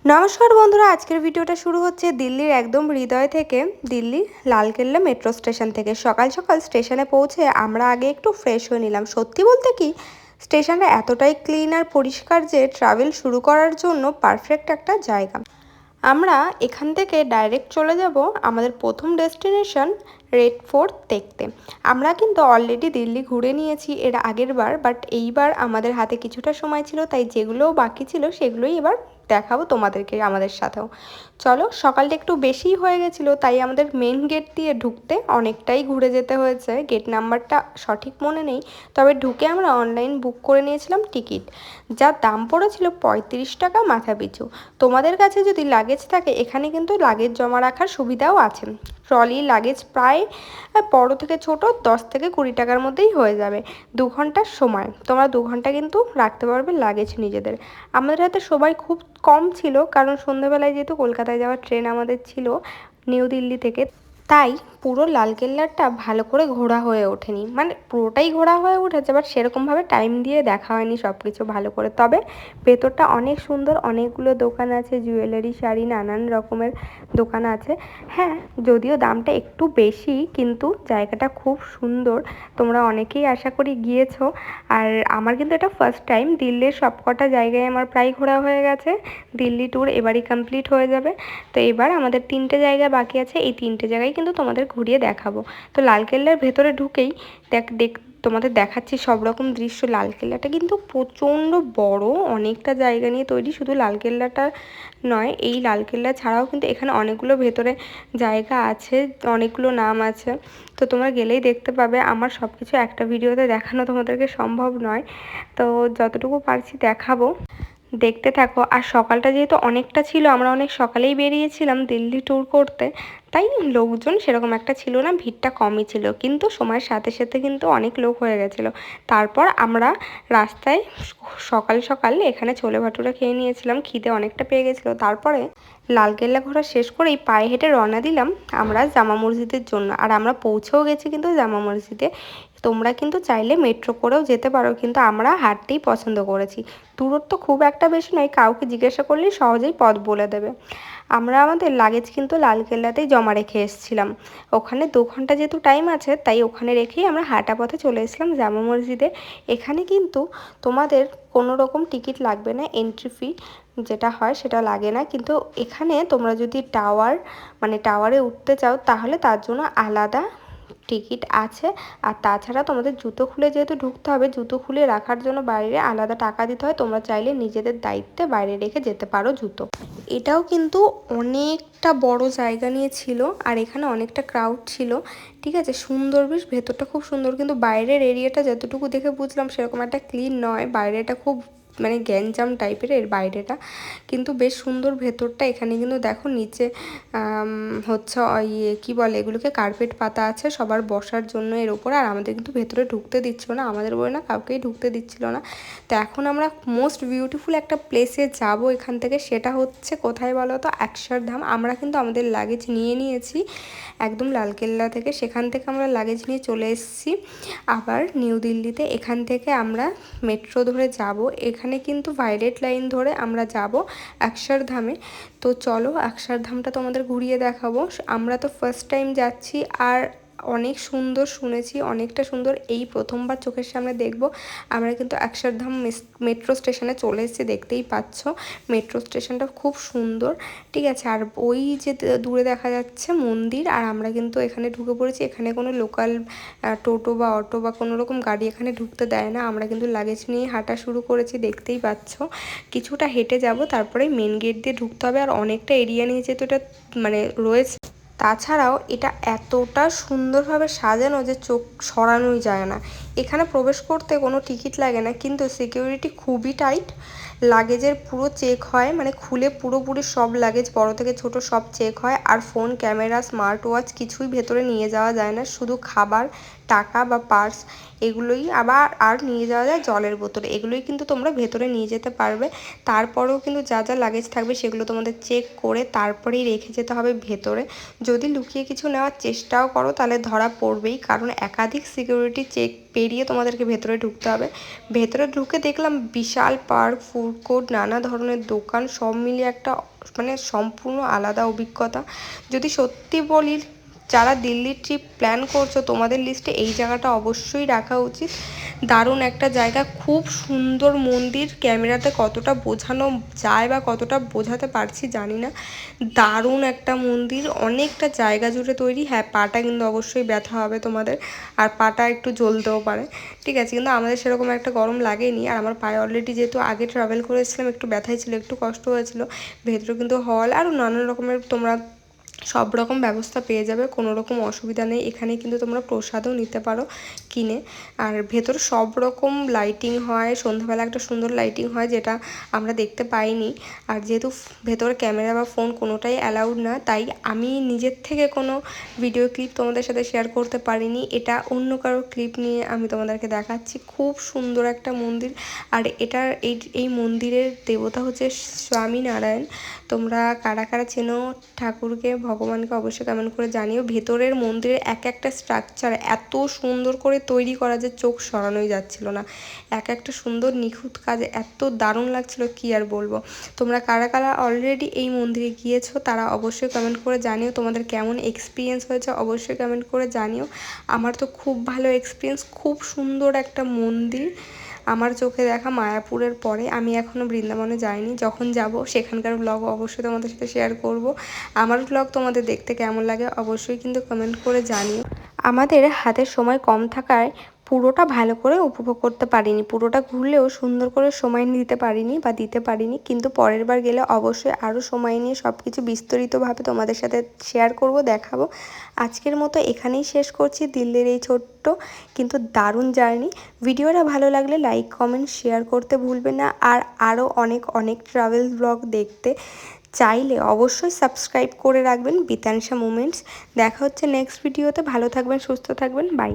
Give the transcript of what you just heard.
নমস্কার বন্ধুরা, আজকের ভিডিওটা শুরু হচ্ছে দিল্লির একদম হৃদয় থেকে, দিল্লি লালকেল্লা মেট্রো স্টেশন থেকে। সকাল সকাল স্টেশনে পৌঁছে আমরা আগে একটু ফ্রেশ হয়ে নিলাম। সত্যি বলতে কি, স্টেশনটা এতটাই ক্লিন আর পরিষ্কার যে ট্রাভেল শুরু করার জন্য পারফেক্ট একটা জায়গা। আমরা এখান থেকে ডাইরেক্ট চলে যাব আমাদের প্রথম ডেস্টিনেশন রেড ফোর্ট দেখতে। আমরা কিন্তু অলরেডি দিল্লি ঘুরে নিয়েছি এর আগের বার, বাট এইবার আমাদের হাতে কিছুটা সময় ছিল, তাই যেগুলোও বাকি ছিল সেগুলোই এবার দেখাবো তোমাদেরকে আমাদের সাথেও। চলো, সকালটা একটু বেশিই হয়ে গেছিলো, তাই আমাদের মেন গেট দিয়ে ঢুকতে অনেকটাই ঘুরে যেতে হয়েছে। গেট নাম্বারটা সঠিক মনে নেই, তবে ঢুকে আমরা অনলাইন বুক করে নিয়েছিলাম টিকিট, যার দাম পড়েছিল 35 টাকা মাথা পিছু। তোমাদের কাছে যদি লাগেজ থাকে, এখানে কিন্তু লাগেজ জমা রাখার সুবিধাও আছে। ট্রলি লাগেজ প্রায় বড় থেকে ছোট 10 থেকে 20 টাকার মধ্যেই হয়ে যাবে। 2 ঘন্টার সময়, তোমরা 2 ঘন্টা কিন্তু রাখতে পারবে লাগেজ নিজেদের। আমাদের হাতে সময় খুব কম ছিল, কারণ সন্ধ্যাবেলায় যেহেতু কলকাতায় যাওয়ার ট্রেন আমাদের ছিল নিউ দিল্লি থেকে, তাই পুরো লালকেল্লাটা ভালো করে ঘোরা হয়ে ওঠেনি। মানে পুরোটাই ঘোরা হয়ে উঠেছে, বাট সেরকমভাবে টাইম দিয়ে দেখা হয়নি সব কিছু ভালো করে। তবে ভেতরটা অনেক সুন্দর, অনেকগুলো দোকান আছে, জুয়েলারি, শাড়ি, নানান রকমের দোকান আছে। হ্যাঁ, যদিও দামটা একটু বেশি, কিন্তু জায়গাটা খুব সুন্দর। তোমরা অনেকেই আশা করি গিয়েছো, আর আমার কিন্তু এটা ফার্স্ট টাইম। দিল্লির সবকটা জায়গায় আমার প্রায় ঘোরা হয়ে গেছে। দিল্লি ট্যুর এবারই কমপ্লিট হয়ে যাবে। তো এবার আমাদের 3টে জায়গা বাকি আছে, এই 3টে জায়গায় কিন্তু তোমাদের ঘুরিয়ে দেখাবো। তো লালকেল্লার ভেতরে ঢুকেই তোমাদের দেখাচ্ছি সব রকম দৃশ্য। লালকেল্লাটা কিন্তু প্রচণ্ড বড়, অনেকটা জায়গা নিয়ে তৈরি। শুধু লালকেল্লাটা নয়, এই লালকেল্লা ছাড়াও কিন্তু এখানে অনেকগুলো ভেতরে জায়গা আছে, অনেকগুলো নাম আছে। তো তোমরা গেলেই দেখতে পাবে। আমার সব কিছু একটা ভিডিওতে দেখানো তোমাদেরকে সম্ভব নয়, তো যতটুকু পারছি দেখাবো, দেখতে থাকো। আর সকালটা যেহেতু অনেকটা ছিল, আমরা অনেক সকালেই বেরিয়েছিলাম দিল্লি ট্যুর করতে, তাই লোকজন সেরকম একটা ছিল না, ভিড়টা কমই ছিল। কিন্তু সময়ের সাথে সাথে কিন্তু অনেক লোক হয়ে গেছিলো। তারপর আমরা রাস্তায় সকাল সকাল এখানে ছোলে ভাটুরা খেয়ে নিয়েছিলাম, খিদে অনেকটা পেয়ে গেছিলো। তারপরে লালকেল্লা ঘোরা শেষ করেই পায়ে হেঁটে রওনা দিলাম আমরা জামা মসজিদের জন্য। আর আমরা পৌঁছেও গেছি কিন্তু জামা মসজিদে। তোমরা কিন্তু চাইলে মেট্রো করেও যেতে পারো, কিন্তু আমরা হাঁটতেই পছন্দ করেছি। দূরত্ব খুব একটা বেশি নয়, কাউকে জিজ্ঞাসা করলেই সহজেই পথ বলে দেবে। আমরা আমাদের লাগেজ কিন্তু লালকেল্লাতেই জমা রেখে এসেছিলাম। ওখানে 2 ঘন্টা যেহেতু টাইম আছে, তাই ওখানে রেখেই আমরা হাঁটা পথে চলে এসেছিলাম জামা মসজিদে। এখানে কিন্তু তোমাদের কোনো রকম টিকিট লাগবে না, এন্ট্রি ফি যেটা হয় সেটা লাগে না। কিন্তু এখানে তোমরা যদি টাওয়ারে উঠতে চাও, তাহলে তার জন্য আলাদা টিকিট আছে। আর তাছাড়া তোমাদের জুতো খুলে যেহেতু ঢুকতে হবে, জুতো খুলে রাখার জন্য বাইরে আলাদা টাকা দিতে হয়। তোমরা চাইলে নিজেদের দায়িত্বে বাইরে রেখে যেতে পারো জুতো। এটাও কিন্তু অনেকটা বড় জায়গা নিয়ে ছিল, আর এখানে অনেকটা ক্রাউড ছিল। ঠিক আছে, সুন্দর বেশ, ভেতরটা খুব সুন্দর, কিন্তু বাইরের এরিয়াটা যতটুকু দেখে বুঝলাম সেরকম একটা ক্লিন নয়। বাইরেটা খুব গ্যাঞ্জাম টাইপের এর বাইরেটা, কিন্তু বেশ সুন্দর ভেতরটা। এখানে কিন্তু দেখো নিচে হচ্ছে কী বলে এগুলোকে, কার্পেট পাতা আছে সবার বসার জন্য এর ওপর। আর আমাদের কিন্তু ভেতরে ঢুকতে দিচ্ছিল না, আমাদের বলে না কাউকেই ঢুকতে দিচ্ছিল না। তো এখন আমরা মোস্ট বিউটিফুল একটা প্লেসে যাব এখান থেকে, সেটা হচ্ছে কোথায় বলো তো, অক্ষরধাম। আমরা কিন্তু আমাদের লাগেজ নিয়ে নিয়েছি একদম লালকেল্লা থেকে, সেখান থেকে আমরা লাগেজ নিয়ে চলে এসেছি আবার নিউ দিল্লিতে। এখান থেকে আমরা মেট্রো ধরে যাব। এখানে কিন্তু ভায়োলেট লাইন ধরে আমরা যাব অক্ষরধামে। তো চলো, অক্ষরধামটা তোমাদের ঘুরিয়ে দেখাবো। আমরা তো ফার্স্ট টাইম যাচ্ছি, আর অনেক সুন্দর, শুনেছি অনেকটা সুন্দর। এই প্রথমবার চোখের সামনে দেখব। আমরা কিন্তু অক্ষরধাম মেট্রো স্টেশনে চলে এসেছি, দেখতেই পাচ্ছ মেট্রো স্টেশনটা খুব সুন্দর। ঠিক আছে, আর ওই যে দূরে দেখা যাচ্ছে মন্দির, আর আমরা কিন্তু এখানে ঢুকে পড়েছি। এখানে কোনো লোকাল টোটো বা অটো বা কোনো রকম গাড়ি এখানে ঢুকতে দেয় না। আমরা কিন্তু লাগেজ নিয়ে হাঁটা শুরু করেছি, দেখতেই পাচ্ছ। কিছুটা হেঁটে যাব, তারপরে মেন গেট দিয়ে ঢুকতে হবে। আর অনেকটা এরিয়া নিয়ে যেহেতু এটা রয়েছে, তাছাড়াও এটা এতটা সুন্দরভাবে সাজানো যে চোখ সরানোই যায় না। এখানে প্রবেশ করতে কোনো টিকিট লাগে না, কিন্তু সিকিউরিটি খুবই টাইট। লাগেজের পুরো চেক হয়, খুলে পুরোপুরি সব লাগেজ বড় থেকে ছোট সব চেক হয়। আর ফোন, ক্যামেরা, স্মার্ট ওয়াচ কিছুই ভেতরে নিয়ে যাওয়া যায় না। শুধু খাবার, টাকা বা পার্স এগুলোই আর নিয়ে যাওয়া যায়, জলের বোতল এগুলোই কিন্তু তোমরা ভেতরে নিয়ে যেতে পারবে। তারপরেও কিন্তু যা যা লাগেজ থাকবে সেগুলো তোমাদের চেক করে তারপরেই রেখে যেতে হবে ভেতরে। যদি লুকিয়ে কিছু নেওয়ার চেষ্টাও করো, তাহলে ধরা পড়বেই, কারণ একাধিক সিকিউরিটি চেক পেরিয়ে তোমাদেরকে ভেতরে ঢুকতে হবে। ভেতরে ঢুকে দেখলাম বিশাল পার্ক, ফুড কোর্ট, নানা ধরনের দোকান, সব মিলিয়ে একটা মানে সম্পূর্ণ আলাদা অভিজ্ঞতা। যদি সত্যি বলি, যারা দিল্লির ট্রিপ প্ল্যান করছো তোমাদের লিস্টে এই জায়গাটা অবশ্যই রাখা উচিত। দারুণ একটা জায়গা, খুব সুন্দর মন্দির। ক্যামেরাতে কতটা বোঝানো যায় বা কতটা বোঝাতে পারছি জানি না। দারুণ একটা মন্দির, অনেকটা জায়গা জুড়ে তৈরি। হ্যাঁ, পাটা কিন্তু অবশ্যই ব্যথা হবে তোমাদের, আর পাটা একটু জ্বলতেও পারে, ঠিক আছে, কিন্তু আমাদের সেরকম একটা গরম লাগেনি। আর আমার পায়ে অলরেডি যেহেতু আগে ট্রাভেল করেছিলাম একটু ব্যথাই ছিল, একটু কষ্ট হয়েছিল। ভেতরে কিন্তু হল আরও নানান রকমের তোমরা সব রকম ব্যবস্থা পেয়ে যাবে, কোনো রকম অসুবিধা নেই। এখানে কিন্তু তোমরা প্রসাদও নিতে পারো কিনে। আর ভেতরে সব রকম লাইটিং হয়, সন্ধ্যাবেলা একটা সুন্দর লাইটিং হয় যেটা আমরা দেখতে পাইনি। আর যেহেতু ভেতরে ক্যামেরা বা ফোন কোনোটাই অ্যালাউড না, তাই আমি নিজের থেকে কোনো ভিডিও ক্লিপ তোমাদের সাথে শেয়ার করতে পারিনি। এটা অন্য কারো ক্লিপ নিয়ে আমি তোমাদেরকে দেখাচ্ছি। খুব সুন্দর একটা মন্দির। আর এটার এই মন্দিরের দেবতা হচ্ছে স্বামীনারায়ণ। তোমরা কারা কারা চেনো ঠাকুরকে, ভগবানকে অবশ্যই কমেন্ট করে জানিও। ভেতরের মন্দিরের এক একটা স্ট্রাকচার এত সুন্দর করে তৈরি করা যে চোখ সরানোই যাচ্ছিল না। এক একটা সুন্দর নিখুঁত কাজ, এত দারুণ লাগছিল কি আর বলবো। তোমরা কারা কারা অলরেডি এই মন্দিরে গিয়েছো তারা অবশ্যই কমেন্ট করে জানিও। তোমাদের কেমন এক্সপিরিয়েন্স হয়েছে অবশ্যই কমেন্ট করে জানিও। আমার তো খুব ভালো এক্সপিরিয়েন্স, খুব সুন্দর একটা মন্দির। আমার চোখে দেখা মায়াপুরের পরে আমি এখনও বৃন্দাবনে যাইনি, যখন যাব সেখানকার ব্লগ অবশ্যই তোমাদের সাথে শেয়ার করব। আমার ব্লগ তোমাদের দেখতে কেমন লাগে অবশ্যই কিন্তু কমেন্ট করে জানিও। আমাদের হাতে সময় কম থাকায় পুরোটা ভালো করে উপভোগ করতে পারিনি, পুরোটা ঘুরলেও সুন্দর করে সময় দিতে পারিনি, কিন্তু পরের বার গেলে অবশ্যই আরও সময় নিয়ে সব কিছু বিস্তারিতভাবে তোমাদের সাথে শেয়ার করব, দেখাবো। আজকের মতো এখানেই শেষ করছি দিল্লির এই ছোট্ট কিন্তু দারুণ জার্নি। ভিডিওটা ভালো লাগলে লাইক কমেন্ট শেয়ার করতে ভুলবে না। আর আরও অনেক ট্রাভেল ব্লগ দেখতে চাইলে অবশ্যই সাবস্ক্রাইব করে রাখবেন বিতানসা মোমেন্টস। দেখা হচ্ছে নেক্সট ভিডিওতে। ভালো থাকবেন, সুস্থ থাকবেন, বাই।